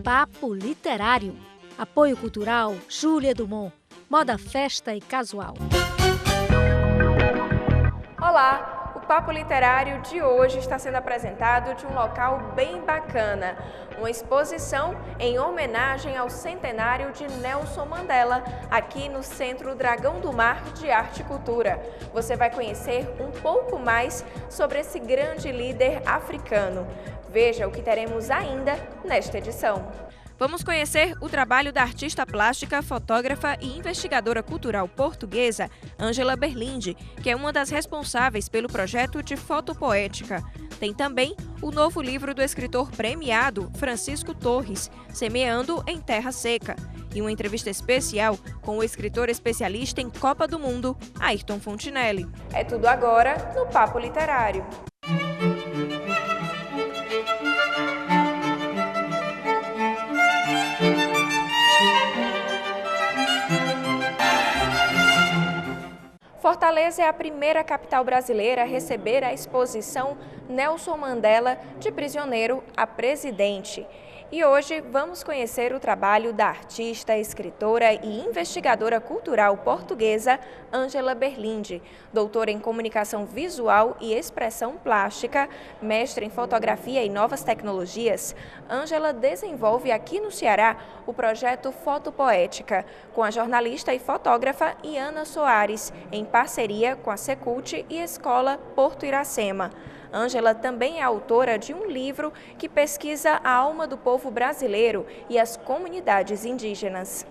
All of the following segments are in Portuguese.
Papo Literário. Apoio cultural Júlia Dumont. Moda, festa e casual. Olá! O Papo Literário de hoje está sendo apresentado de um local bem bacana. Uma exposição em homenagem ao centenário de Nelson Mandela, aqui no Centro Dragão do Mar de Arte e Cultura. Você vai conhecer um pouco mais sobre esse grande líder africano. Veja o que teremos ainda nesta edição. Vamos conhecer o trabalho da artista plástica, fotógrafa e investigadora cultural portuguesa, Ângela Berlinde, que é uma das responsáveis pelo projeto de fotopoética. Tem também o novo livro do escritor premiado, Francisco Torres, Semeando em Terra Seca, e uma entrevista especial com o escritor especialista em Copa do Mundo, Ayrton Fontinelli. É tudo agora no Papo Literário. Fortaleza é a primeira capital brasileira a receber a exposição Nelson Mandela, de prisioneiro a presidente. E hoje vamos conhecer o trabalho da artista, escritora e investigadora cultural portuguesa Ângela Berlinde, doutora em comunicação visual e expressão plástica, mestre em fotografia e novas tecnologias. Ângela desenvolve aqui no Ceará o projeto Fotopoética, com a jornalista e fotógrafa Iana Soares, em parceria com a Secult e Escola Porto Iracema. Ângela também é autora de um livro que pesquisa a alma do povo brasileiro e as comunidades indígenas.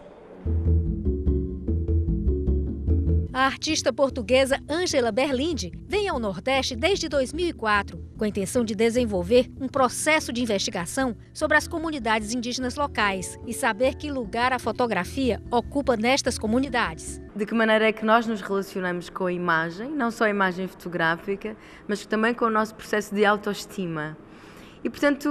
A artista portuguesa Ângela Berlinde vem ao Nordeste desde 2004, com a intenção de desenvolver um processo de investigação sobre as comunidades indígenas locais e saber que lugar a fotografia ocupa nestas comunidades. De que maneira é que nós nos relacionamos com a imagem, não só a imagem fotográfica, mas também com o nosso processo de autoestima. E, portanto,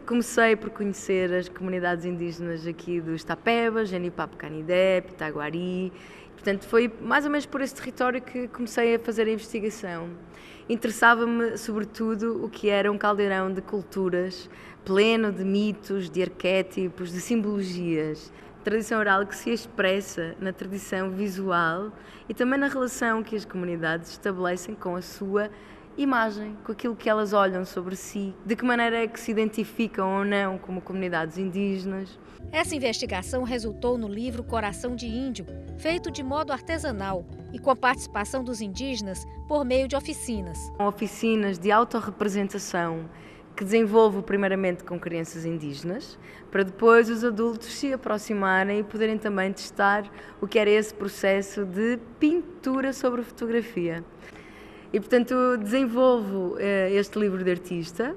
comecei por conhecer as comunidades indígenas aqui dos Tapebas, Genipapo Canidé, Pitaguari. Portanto, foi mais ou menos por esse território que comecei a fazer a investigação. Interessava-me, sobretudo, o que era um caldeirão de culturas, pleno de mitos, de arquétipos, de simbologias. Tradição oral que se expressa na tradição visual e também na relação que as comunidades estabelecem com a sua imagem, com aquilo que elas olham sobre si, de que maneira é que se identificam ou não como comunidades indígenas. Essa investigação resultou no livro Coração de Índio, feito de modo artesanal e com a participação dos indígenas por meio de oficinas. Oficinas de autorrepresentação que desenvolvo primeiramente com crianças indígenas, para depois os adultos se aproximarem e poderem também testar o que era esse processo de pintura sobre fotografia. E, portanto, desenvolvo este livro de artista,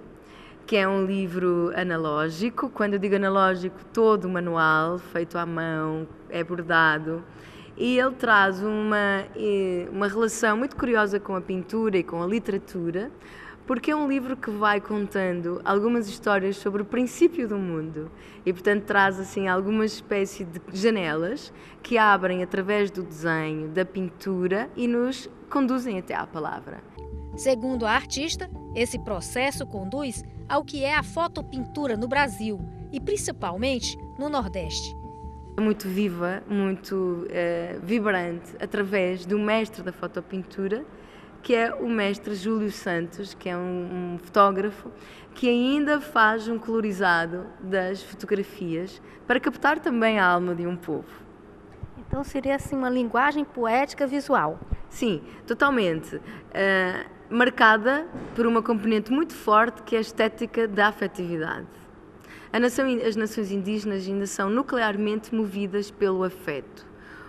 que é um livro analógico. Quando eu digo analógico, todo o manual, feito à mão, é bordado. E ele traz uma relação muito curiosa com a pintura e com a literatura, porque é um livro que vai contando algumas histórias sobre o princípio do mundo e, portanto, traz assim algumas espécies de janelas que abrem através do desenho, da pintura e nos conduzem até à palavra. Segundo a artista, esse processo conduz ao que é a fotopintura no Brasil e principalmente no Nordeste. Muito viva, muito vibrante, através do mestre da fotopintura, que é o mestre Júlio Santos, que é um fotógrafo que ainda faz um colorizado das fotografias para captar também a alma de um povo. Então seria assim uma linguagem poética visual? Sim, totalmente. Marcada por uma componente muito forte que é a estética da afetividade. As nações indígenas ainda são nuclearmente movidas pelo afeto,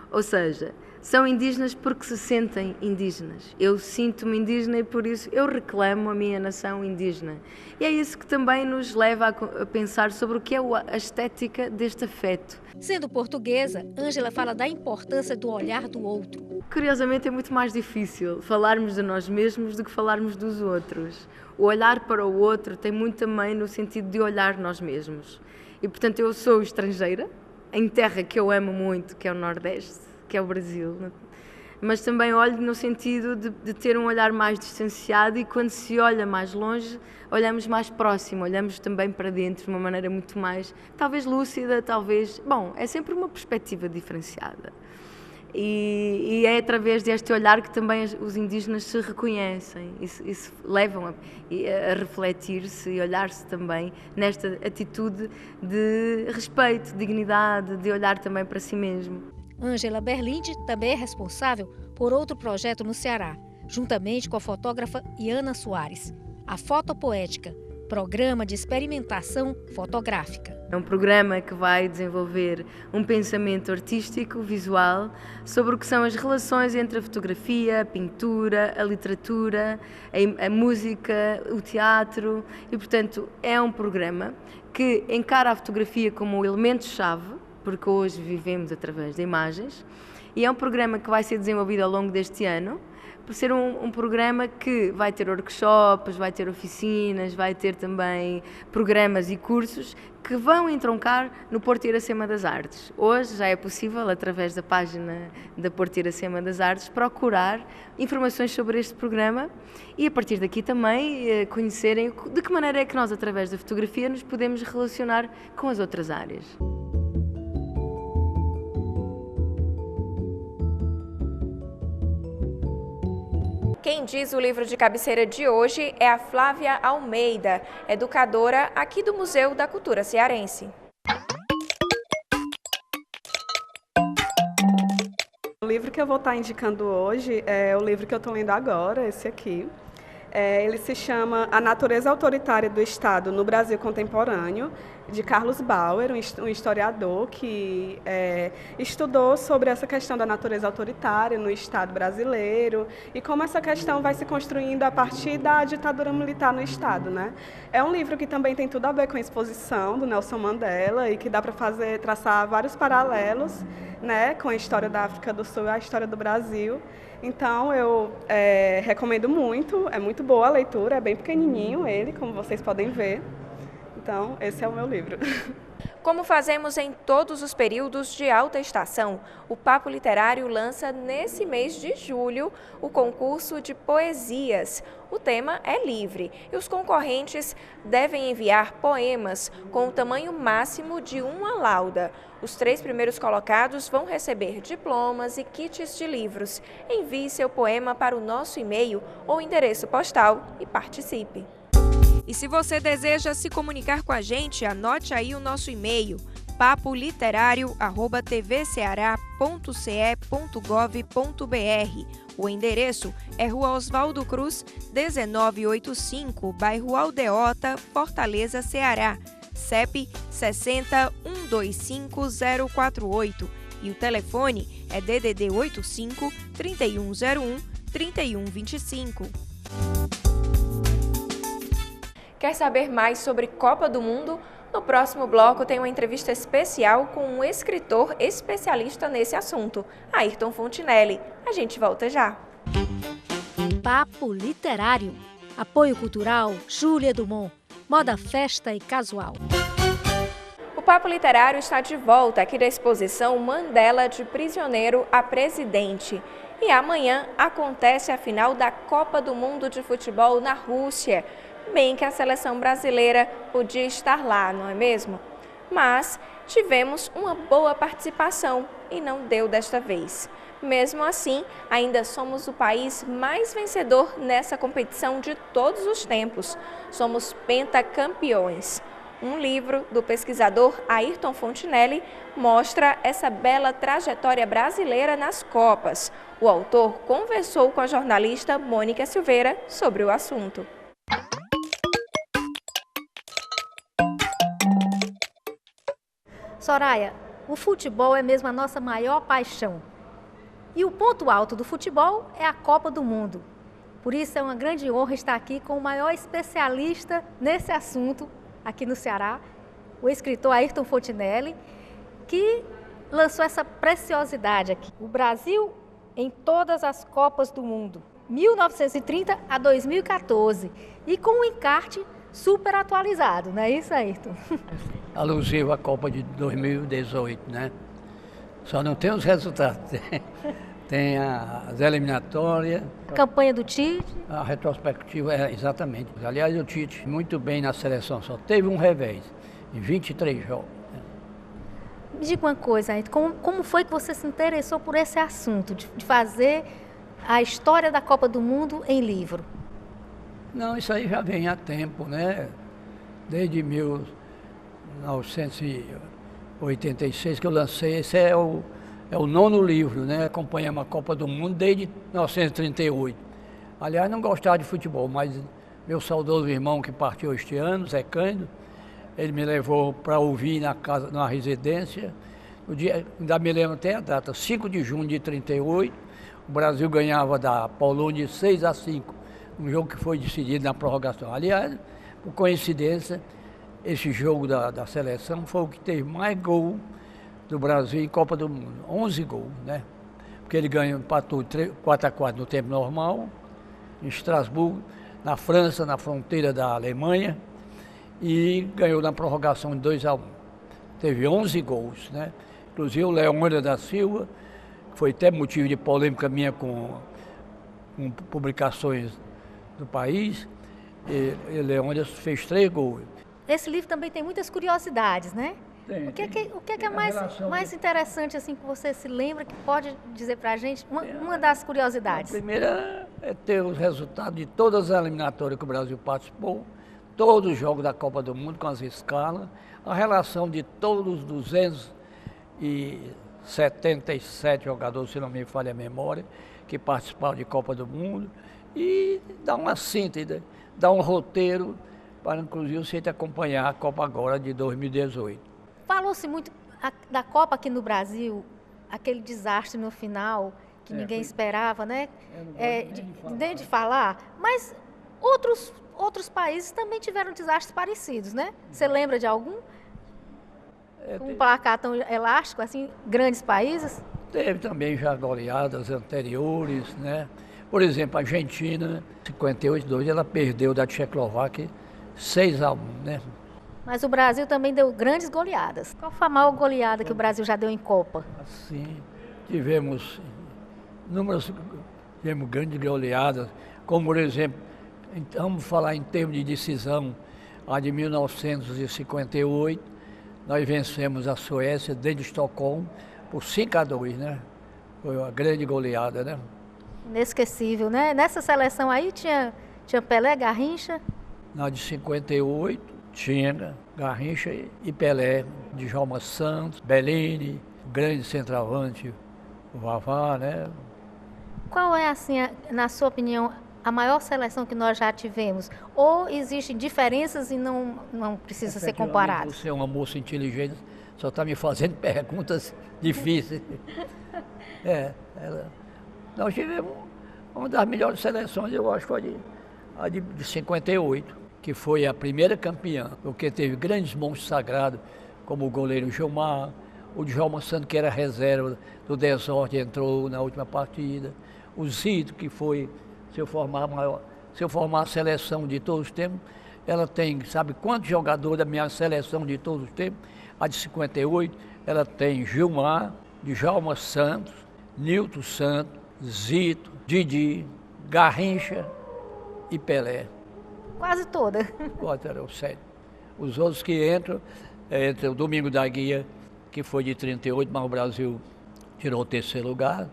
ou seja, são indígenas porque se sentem indígenas. Eu sinto-me indígena e por isso eu reclamo a minha nação indígena. E é isso que também nos leva a pensar sobre o que é a estética deste afeto. Sendo portuguesa, Ângela fala da importância do olhar do outro. Curiosamente é muito mais difícil falarmos de nós mesmos do que falarmos dos outros. O olhar para o outro tem muito também no sentido de olhar nós mesmos. E portanto eu sou estrangeira, em terra que eu amo muito, que é o Nordeste, que é o Brasil. mas também olho no sentido de ter um olhar mais distanciado, e quando se olha mais longe, olhamos mais próximo, olhamos também para dentro de uma maneira muito mais, talvez lúcida, talvez... Bom, é sempre uma perspectiva diferenciada. E é através deste olhar que também os indígenas se reconhecem e se levam a refletir-se e olhar-se também nesta atitude de respeito, de dignidade, de olhar também para si mesmo. Ângela Berlinde também é responsável por outro projeto no Ceará, juntamente com a fotógrafa Iana Soares, a Fotopoética, programa de experimentação fotográfica. É um programa que vai desenvolver um pensamento artístico, visual, sobre o que são as relações entre a fotografia, a pintura, a literatura, a música, o teatro, e, portanto, é um programa que encara a fotografia como um elemento-chave, porque hoje vivemos através de imagens, e é um programa que vai ser desenvolvido ao longo deste ano, por ser um programa que vai ter workshops, vai ter oficinas, vai ter também programas e cursos que vão entroncar no Porto Iracema das Artes. Hoje já é possível, através da página da Porto Iracema das Artes, procurar informações sobre este programa e, a partir daqui, também conhecerem de que maneira é que nós, através da fotografia, nos podemos relacionar com as outras áreas. Quem diz o livro de cabeceira de hoje é a Flávia Almeida, educadora aqui do Museu da Cultura Cearense. O livro que eu vou estar indicando hoje é o livro que eu estou lendo agora, esse aqui. Ele se chama A Natureza Autoritária do Estado no Brasil Contemporâneo, de Carlos Bauer, um historiador que estudou sobre essa questão da natureza autoritária no Estado brasileiro e como essa questão vai se construindo a partir da ditadura militar no Estado, né? É um livro que também tem tudo a ver com a exposição do Nelson Mandela e que dá para traçar vários paralelos, né, com a história da África do Sul e a história do Brasil. Então, eu recomendo muito, é muito boa a leitura, é bem pequenininho ele, como vocês podem ver. Então, esse é o meu livro. Como fazemos em todos os períodos de alta estação, o Papo Literário lança nesse mês de julho o concurso de poesias. O tema é livre e os concorrentes devem enviar poemas com o tamanho máximo de uma lauda. Os 3 primeiros colocados vão receber diplomas e kits de livros. Envie seu poema para o nosso e-mail ou endereço postal e participe. E se você deseja se comunicar com a gente, anote aí o nosso e-mail, papoliterário@tvceara.ce.gov.br. O endereço é Rua Oswaldo Cruz, 1985, bairro Aldeota, Fortaleza, Ceará. CEP 60125048 e o telefone é DDD 85 3101 3125. Quer saber mais sobre Copa do Mundo? No próximo bloco tem uma entrevista especial com um escritor especialista nesse assunto, Ayrton Fontinelli. A gente volta já. Papo Literário. Apoio cultural Júlia Dumont. Moda, festa e casual. O Papo Literário está de volta aqui da exposição Mandela de Prisioneiro a Presidente. E amanhã acontece a final da Copa do Mundo de Futebol na Rússia. Bem que a seleção brasileira podia estar lá, não é mesmo? Mas tivemos uma boa participação e não deu desta vez. Mesmo assim, ainda somos o país mais vencedor nessa competição de todos os tempos. Somos pentacampeões. Um livro do pesquisador Ayrton Fontinelli mostra essa bela trajetória brasileira nas Copas. O autor conversou com a jornalista Mônica Silveira sobre o assunto. Soraya, o futebol é mesmo a nossa maior paixão. E o ponto alto do futebol é a Copa do Mundo. Por isso é uma grande honra estar aqui com o maior especialista nesse assunto aqui no Ceará, o escritor Ayrton Fontinelli, que lançou essa preciosidade aqui. O Brasil em todas as Copas do Mundo, 1930 a 2014, e com um encarte super atualizado, não é isso, Ayrton? Alusivo à Copa de 2018, né? Só não tem os resultados. tem as eliminatórias. A campanha do Tite. A retrospectiva é exatamente. Aliás, o Tite muito bem na seleção, só teve um revés em 23 jogos. Me diga uma coisa, Ayrton, como foi que você se interessou por esse assunto, de fazer a história da Copa do Mundo em livro? Não, isso aí já vem há tempo, né? Desde 1986 que eu lancei, esse é o 9º livro, né? Acompanhamos a Copa do Mundo desde 1938. Aliás, não gostava de futebol, mas meu saudoso irmão que partiu este ano, Zé Cândido, ele me levou para ouvir na residência. No dia, ainda me lembro até a data, 5 de junho de 38, o Brasil ganhava da Polônia de 6-5, um jogo que foi decidido na prorrogação. Aliás, por coincidência, esse jogo da seleção foi o que teve mais gol do Brasil em Copa do Mundo, 11 gols, né? Porque ele empatou 4-4 no tempo normal, em Estrasburgo, na França, na fronteira da Alemanha, e ganhou na prorrogação de 2-1. Teve 11 gols, né? Inclusive o Leônidas da Silva, que foi até motivo de polêmica minha com publicações do país, e Leônidas fez 3 gols. Esse livro também tem muitas curiosidades, né? Tem, o que é mais interessante, assim, que você se lembra, que pode dizer pra gente, uma das curiosidades? A primeira é ter os resultados de todas as eliminatórias que o Brasil participou, todos os jogos da Copa do Mundo com as escalas, a relação de todos os 277 jogadores, se não me falha a memória, que participaram de Copa do Mundo, e dar uma síntese, dar um roteiro para, inclusive, você acompanhar a Copa agora de 2018. Falou-se muito da Copa aqui no Brasil, aquele desastre no final, que ninguém esperava, né? Nem de falar, mas outros países também tiveram desastres parecidos, né? Você lembra de algum? Um placar tão elástico, assim, grandes países? Teve também já goleadas anteriores, né? Por exemplo, a Argentina, 58-2, ela perdeu da Tchecoslováquia 6-1, né? Mas o Brasil também deu grandes goleadas. Qual foi a maior goleada que o Brasil já deu em Copa? Sim, tivemos grandes goleadas, como por exemplo, vamos falar em termos de decisão, a de 1958, nós vencemos a Suécia dentro de Estocolmo por 5-2, né? Foi uma grande goleada, né? Inesquecível, né? Nessa seleção aí tinha Pelé, Garrincha? Na de 58 tinha Garrincha e Pelé, Djalma Santos, Bellini, o grande centroavante, o Vavá, né? Qual é, assim, na sua opinião, a maior seleção que nós já tivemos? Ou existem diferenças e não precisa ser comparado? Você é uma moça inteligente, só está me fazendo perguntas difíceis. Nós tivemos uma das melhores seleções, eu acho, foi a de 58, que foi a primeira campeã, porque teve grandes monstros sagrados, como o goleiro Gilmar, o Djalma Santos, que era reserva do Desordem, entrou na última partida, o Zito, que foi, se eu formar a seleção de todos os tempos, ela tem, sabe quantos jogadores da minha seleção de todos os tempos? A de 58, ela tem Gilmar, Djalma Santos, Nilton Santos, Zito, Didi, Garrincha e Pelé. Quase toda. Quase eram 7. Os outros que entram, o Domingo da Guia, que foi de 38, mas o Brasil tirou o 3º lugar.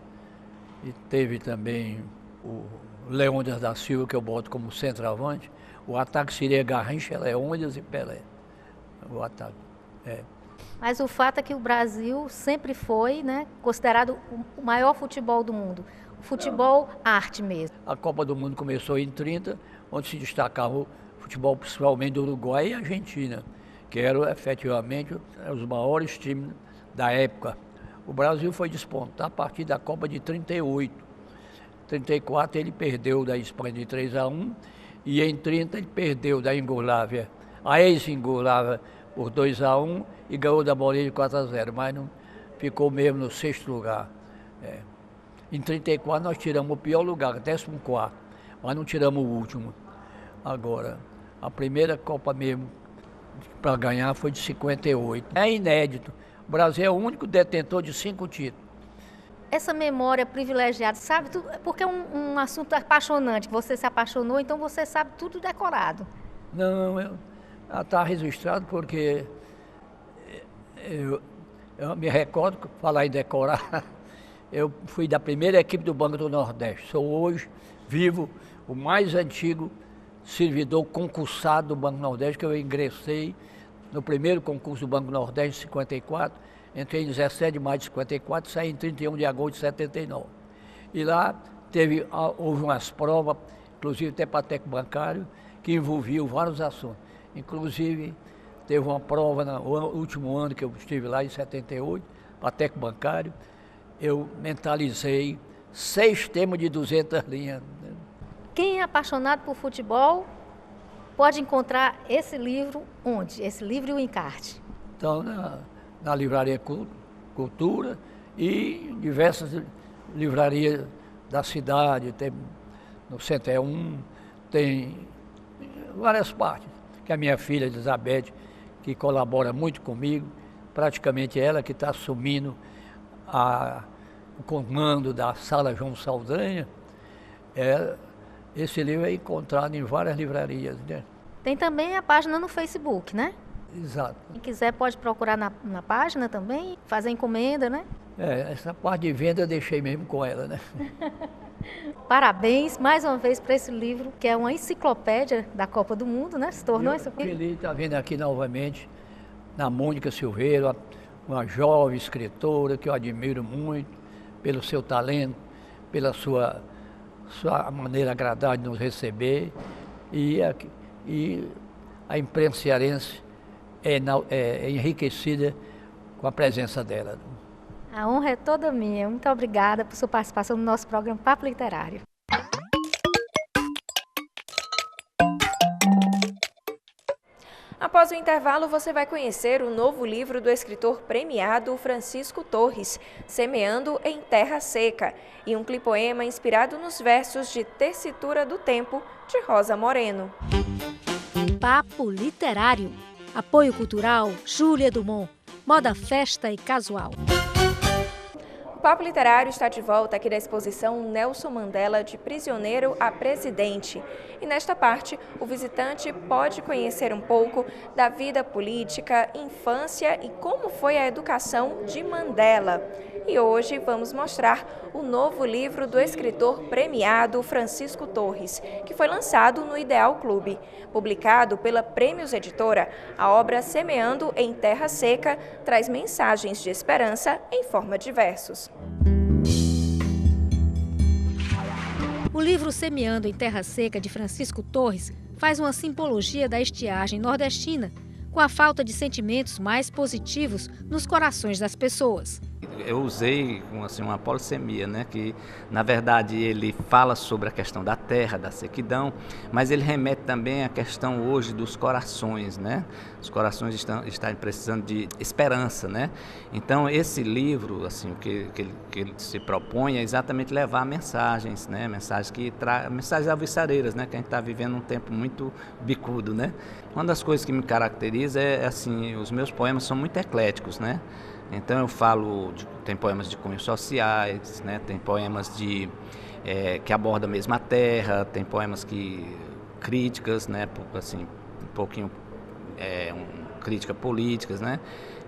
E teve também o Leônidas da Silva, que eu boto como centroavante. O ataque seria Garrincha, Leônidas e Pelé. O ataque, Mas o fato é que o Brasil sempre foi, né, considerado o maior futebol do mundo. O futebol, arte mesmo. A Copa do Mundo começou em 30, onde se destacava o futebol principalmente do Uruguai e Argentina, que eram efetivamente os maiores times da época. O Brasil foi despontar a partir da Copa de 38. Em 34 ele perdeu da Espanha de 3-1 e em 30 ele perdeu da Iugoslávia, a ex-Iugoslávia, por 2-1 e ganhou da Bolívia de 4-0, mas não ficou mesmo no 6º lugar. Em 34 nós tiramos o pior lugar, 14º, mas não tiramos o último. Agora, a primeira Copa mesmo para ganhar foi de 58. É inédito. O Brasil é o único detentor de 5 títulos. essa memória privilegiada, sabe? Porque é um assunto apaixonante. Você se apaixonou, então você sabe tudo decorado. Não, está registrado porque eu me recordo, falar em decorar, eu fui da primeira equipe do Banco do Nordeste. Sou hoje vivo o mais antigo servidor concursado do Banco do Nordeste, que eu ingressei no primeiro concurso do Banco do Nordeste em 54, entrei em 17 de maio de 54, saí em 31 de agosto de 79. E lá houve umas provas, inclusive até pateco bancário, que envolviam vários assuntos. Inclusive, teve uma prova no último ano que eu estive lá, em 78, pateco bancário, eu mentalizei 6 temas de 200 linhas. Quem é apaixonado por futebol pode encontrar esse livro onde? Esse livro e o encarte? Então, na Livraria Cultura e diversas livrarias da cidade, tem no Centro 1, tem várias partes. Que a minha filha Elizabeth, que colabora muito comigo, praticamente ela que está assumindo o comando da Sala João Saldanha. Esse livro é encontrado em várias livrarias, né? Tem também a página no Facebook, né? Exato. Quem quiser pode procurar na página também, fazer encomenda, né? Essa parte de venda eu deixei mesmo com ela, né? Parabéns mais uma vez para esse livro, que é uma enciclopédia da Copa do Mundo, né? Se tornou isso aqui. Feliz de estar vendo aqui novamente na Mônica Silveira, uma jovem escritora que eu admiro muito pelo seu talento, pela sua maneira agradável de nos receber, e a imprensa cearense é enriquecida com a presença dela. A honra é toda minha. Muito obrigada por sua participação no nosso programa Papo Literário. Após o intervalo, você vai conhecer o novo livro do escritor premiado Francisco Torres, Semeando em Terra Seca, e um clipoema inspirado nos versos de Tessitura do Tempo, de Rosa Moreno. Papo Literário. Apoio cultural Júlia Dumont. Moda, festa e casual. O Papo Literário está de volta aqui da exposição Nelson Mandela, de prisioneiro a presidente. E nesta parte, o visitante pode conhecer um pouco da vida política, infância e como foi a educação de Mandela. E hoje vamos mostrar o novo livro do escritor premiado Francisco Torres, que foi lançado no Ideal Clube. Publicado pela Prêmios Editora, a obra Semeando em Terra Seca traz mensagens de esperança em forma de versos. O livro Semeando em Terra Seca, de Francisco Torres, faz uma simbologia da estiagem nordestina, com a falta de sentimentos mais positivos nos corações das pessoas. Eu usei assim, uma polissemia, né, que na verdade ele fala sobre a questão da terra, da sequidão, mas ele remete também à questão hoje dos corações, né? Os corações estão precisando de esperança, né? Então esse livro, assim, o que ele se propõe é exatamente levar mensagens, né? Mensagens alvissareiras, né? Que a gente está vivendo um tempo muito bicudo, né? Uma das coisas que me caracteriza é assim, os meus poemas são muito ecléticos, né? Então eu tem poemas de cunhos sociais, né? Tem poemas que abordam mesmo a terra, tem poemas críticas, né? Assim, um pouquinho crítica políticas, né?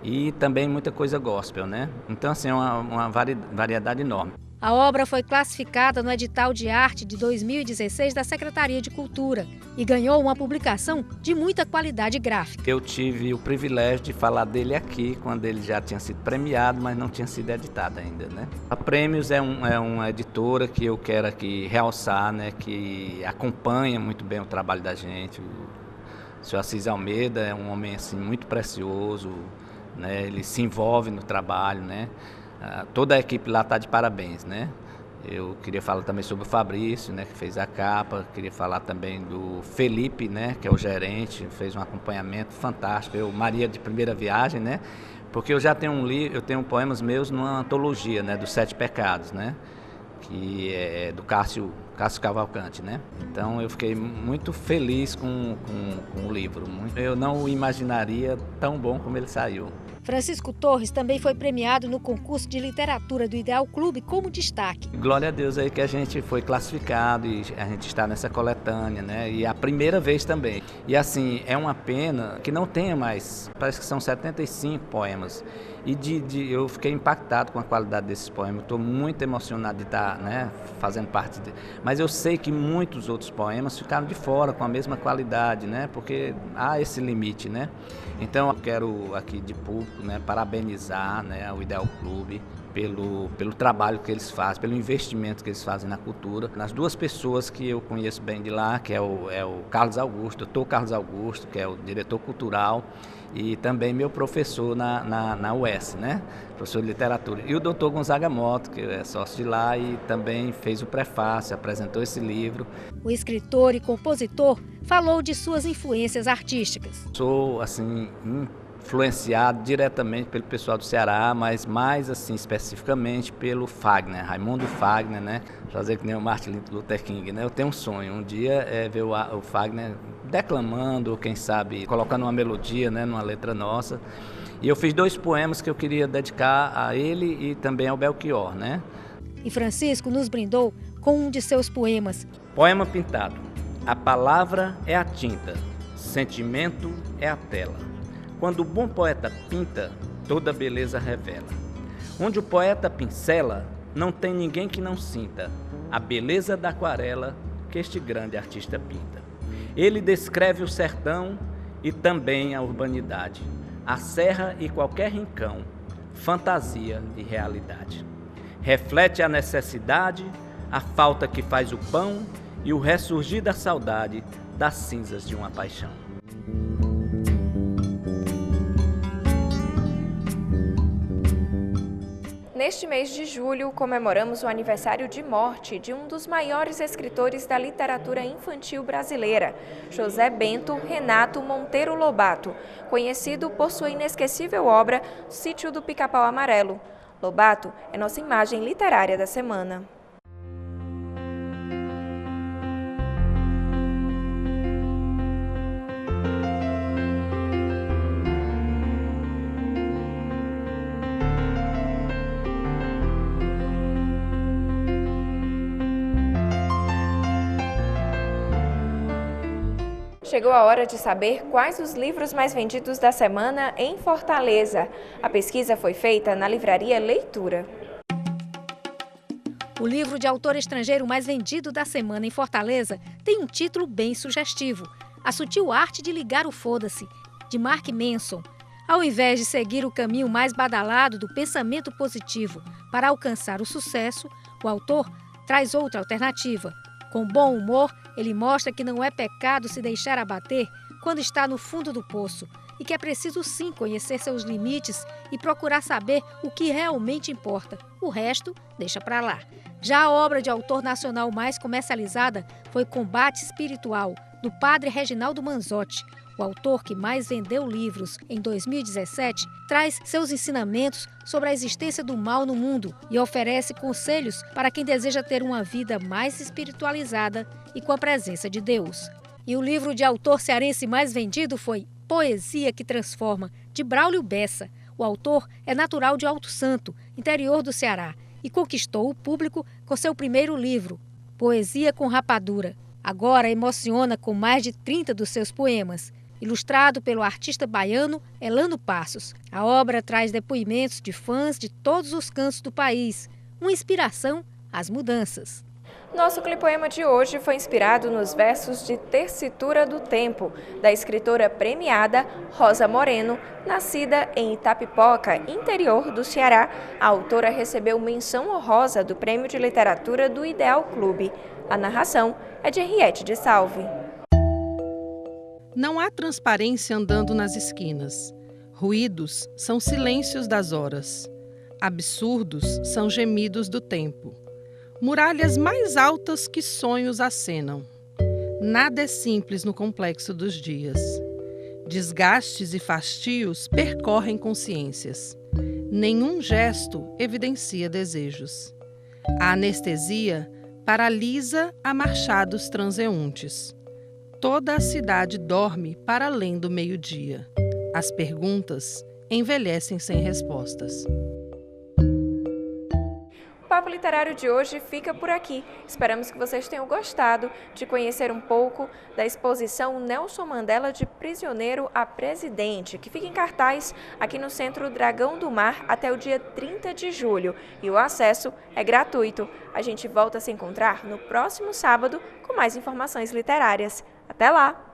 E também muita coisa gospel, né? Então assim, é uma variedade enorme. A obra foi classificada no edital de arte de 2016 da Secretaria de Cultura e ganhou uma publicação de muita qualidade gráfica. Eu tive o privilégio de falar dele aqui, quando ele já tinha sido premiado, mas não tinha sido editado ainda, né? A Prêmios é uma editora que eu quero aqui realçar, né? Que acompanha muito bem o trabalho da gente. O senhor Assis Almeida é um homem assim, muito precioso, né? Ele se envolve no trabalho, né? Toda a equipe lá está de parabéns, né? Eu queria falar também sobre o Fabrício, né, que fez a capa. Queria falar também do Felipe, né, que é o gerente, fez um acompanhamento fantástico. Maria de Primeira Viagem, né? Porque eu já tenho eu tenho poemas meus numa antologia, né, dos 7 Pecados, né? Que é do Cássio Cássio Cavalcante, né? Então eu fiquei muito feliz com o livro. Eu não o imaginaria tão bom como ele saiu. Francisco Torres também foi premiado no concurso de literatura do Ideal Clube como destaque. Glória a Deus aí que a gente foi classificado e a gente está nessa coletânea, né? E a primeira vez também. E assim, é uma pena que não tenha mais, parece que são 75 poemas. E eu fiquei impactado com a qualidade desses poemas. Estou muito emocionado de estar, né, fazendo parte dele. Mas eu sei que muitos outros poemas ficaram de fora com a mesma qualidade, né? Porque há esse limite, né? Então eu quero aqui de público, né, parabenizar, né, o Ideal Clube pelo trabalho que eles fazem, pelo investimento que eles fazem na cultura. Nas duas pessoas que eu conheço bem de lá, que é o Carlos Augusto, doutor Carlos Augusto, que é o diretor cultural, e também meu professor na UES, né? Professor de literatura. E o doutor Gonzaga Mota, que é sócio de lá e também fez o prefácio, apresentou esse livro. O escritor e compositor falou de suas influências artísticas. Sou, assim, influenciado diretamente pelo pessoal do Ceará, mas mais, assim, especificamente pelo Fagner, Raimundo Fagner, né? Fazer que nem o Martin Luther King, né? Eu tenho um sonho, um dia ver o Fagner declamando, quem sabe colocando uma melodia, né, numa letra nossa. E eu fiz 2 poemas que eu queria dedicar a ele e também ao Belchior, né? E Francisco nos brindou com um de seus poemas. Poema pintado. A palavra é a tinta, sentimento é a tela. Quando o bom poeta pinta, toda beleza revela. Onde o poeta pincela, não tem ninguém que não sinta a beleza da aquarela que este grande artista pinta. Ele descreve o sertão e também a urbanidade, a serra e qualquer rincão, fantasia e realidade. Reflete a necessidade, a falta que faz o pão e o ressurgir da saudade das cinzas de uma paixão. Neste mês de julho, comemoramos o aniversário de morte de um dos maiores escritores da literatura infantil brasileira, José Bento Renato Monteiro Lobato, conhecido por sua inesquecível obra Sítio do Pica-Pau Amarelo. Lobato é nossa imagem literária da semana. Chegou a hora de saber quais os livros mais vendidos da semana em Fortaleza. A pesquisa foi feita na livraria Leitura. O livro de autor estrangeiro mais vendido da semana em Fortaleza tem um título bem sugestivo: A Sutil Arte de Ligar o Foda-se, de Mark Manson. Ao invés de seguir o caminho mais badalado do pensamento positivo para alcançar o sucesso, o autor traz outra alternativa. Com bom humor, ele mostra que não é pecado se deixar abater quando está no fundo do poço e que é preciso sim conhecer seus limites e procurar saber o que realmente importa. O resto, deixa para lá. Já a obra de autor nacional mais comercializada foi Combate Espiritual, do padre Reginaldo Manzotti. O autor que mais vendeu livros em 2017 traz seus ensinamentos sobre a existência do mal no mundo e oferece conselhos para quem deseja ter uma vida mais espiritualizada e com a presença de Deus. E o livro de autor cearense mais vendido foi Poesia que Transforma, de Braulio Bessa. O autor é natural de Alto Santo, interior do Ceará, e conquistou o público com seu primeiro livro, Poesia com Rapadura. Agora emociona com mais de 30 dos seus poemas. Ilustrado pelo artista baiano Elano Passos. A obra traz depoimentos de fãs de todos os cantos do país, uma inspiração às mudanças. Nosso clipoema de hoje foi inspirado nos versos de Tercitura do Tempo, da escritora premiada Rosa Moreno, nascida em Itapipoca, interior do Ceará. A autora recebeu menção honrosa do Prêmio de Literatura do Ideal Clube. A narração é de Henriette de Salve. Não há transparência andando nas esquinas. Ruídos são silêncios das horas. Absurdos são gemidos do tempo. Muralhas mais altas que sonhos acenam. Nada é simples no complexo dos dias. Desgastes e fastios percorrem consciências. Nenhum gesto evidencia desejos. A anestesia paralisa a marchar dos transeuntes. Toda a cidade dorme para além do meio-dia. As perguntas envelhecem sem respostas. O Papo Literário de hoje fica por aqui. Esperamos que vocês tenham gostado de conhecer um pouco da exposição Nelson Mandela de Prisioneiro a Presidente, que fica em cartaz aqui no Centro Dragão do Mar até o dia 30 de julho. E o acesso é gratuito. A gente volta a se encontrar no próximo sábado com mais informações literárias. Até lá!